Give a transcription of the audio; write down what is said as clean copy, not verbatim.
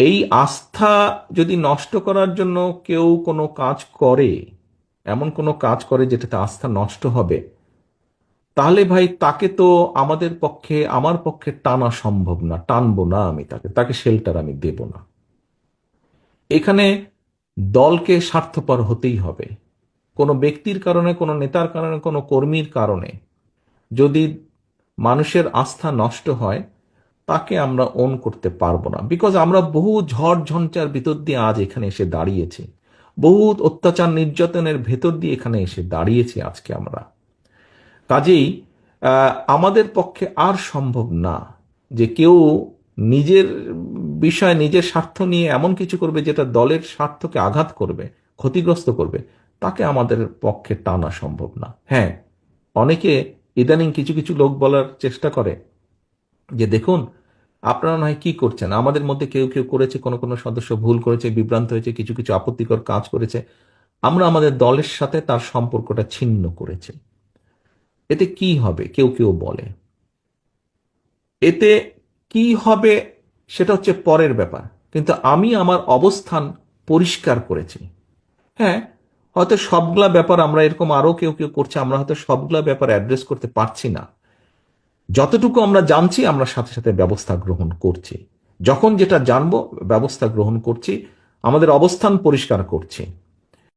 এই আস্থা যদি নষ্ট করার জন্য কেউ কোনো কাজ করে, এমন কোনো কাজ করে যেটাতে আস্থা নষ্ট হবে, তাহলে ভাই তাকে তো আমার পক্ষে টানা সম্ভব না, টানবো না আমি তাকে, তাকে শেল্টার আমি দেব না। এখানে দলকে স্বার্থপর হতেই হবে। কোনো ব্যক্তির কারণে, কোনো নেতার কারণে, কোনো কর্মীর কারণে যদি মানুষের আস্থা নষ্ট হয়, তাকে আমরা ওন করতে পারবো না। বিকজ আমরা বহু ঝড় ঝঞ্ঝার ভিতর দিয়ে আজ এখানে এসে দাঁড়িয়েছি, বহু অত্যাচার নির্যাতনের ভেতর দিয়ে এখানে এসে দাঁড়িয়েছি আজকে আমরা। কাজেই আমাদের পক্ষে আর সম্ভব না যে কেউ নিজের বিষয়, নিজের স্বার্থ নিয়ে এমন কিছু করবে যেটা দলের স্বার্থকে আঘাত করবে, ক্ষতিগ্রস্ত করবে। তাকে আমাদের পক্ষে টানা সম্ভব না। হ্যাঁ, অনেকে ইদানিং কিছু কিছু লোক বলার চেষ্টা করে যে দেখুন, আপনারা নয় কি করছেন, আমাদের মধ্যে কেউ কেউ করেছে, কোনো কোনো সদস্য ভুল করেছে, বিভ্রান্ত হয়েছে, কিছু কিছু আপত্তিকর কাজ করেছে, আমরা আমাদের দলের সাথে তার সম্পর্কটা ছিন্ন করেছি। এতে কি হবে কেউ কেউ বলে, এতে কি হবে সেটা হচ্ছে পরের ব্যাপার। কিন্তু আমি আমার অবস্থান পরিষ্কার করেছি। হ্যাঁ, হয়তো সবগুলা ব্যাপার আমরা এরকম আরো কেউ কেউ করছে, আমরা হয়তো সবগুলা ব্যাপার অ্যাড্রেস করতে পারছি না। যতটুকু আমরা জানছি আমরা সাথে সাথে ব্যবস্থা গ্রহণ করছি, যখন যেটা জানবো ব্যবস্থা গ্রহণ করছি, আমাদের অবস্থান পরিষ্কার করছি।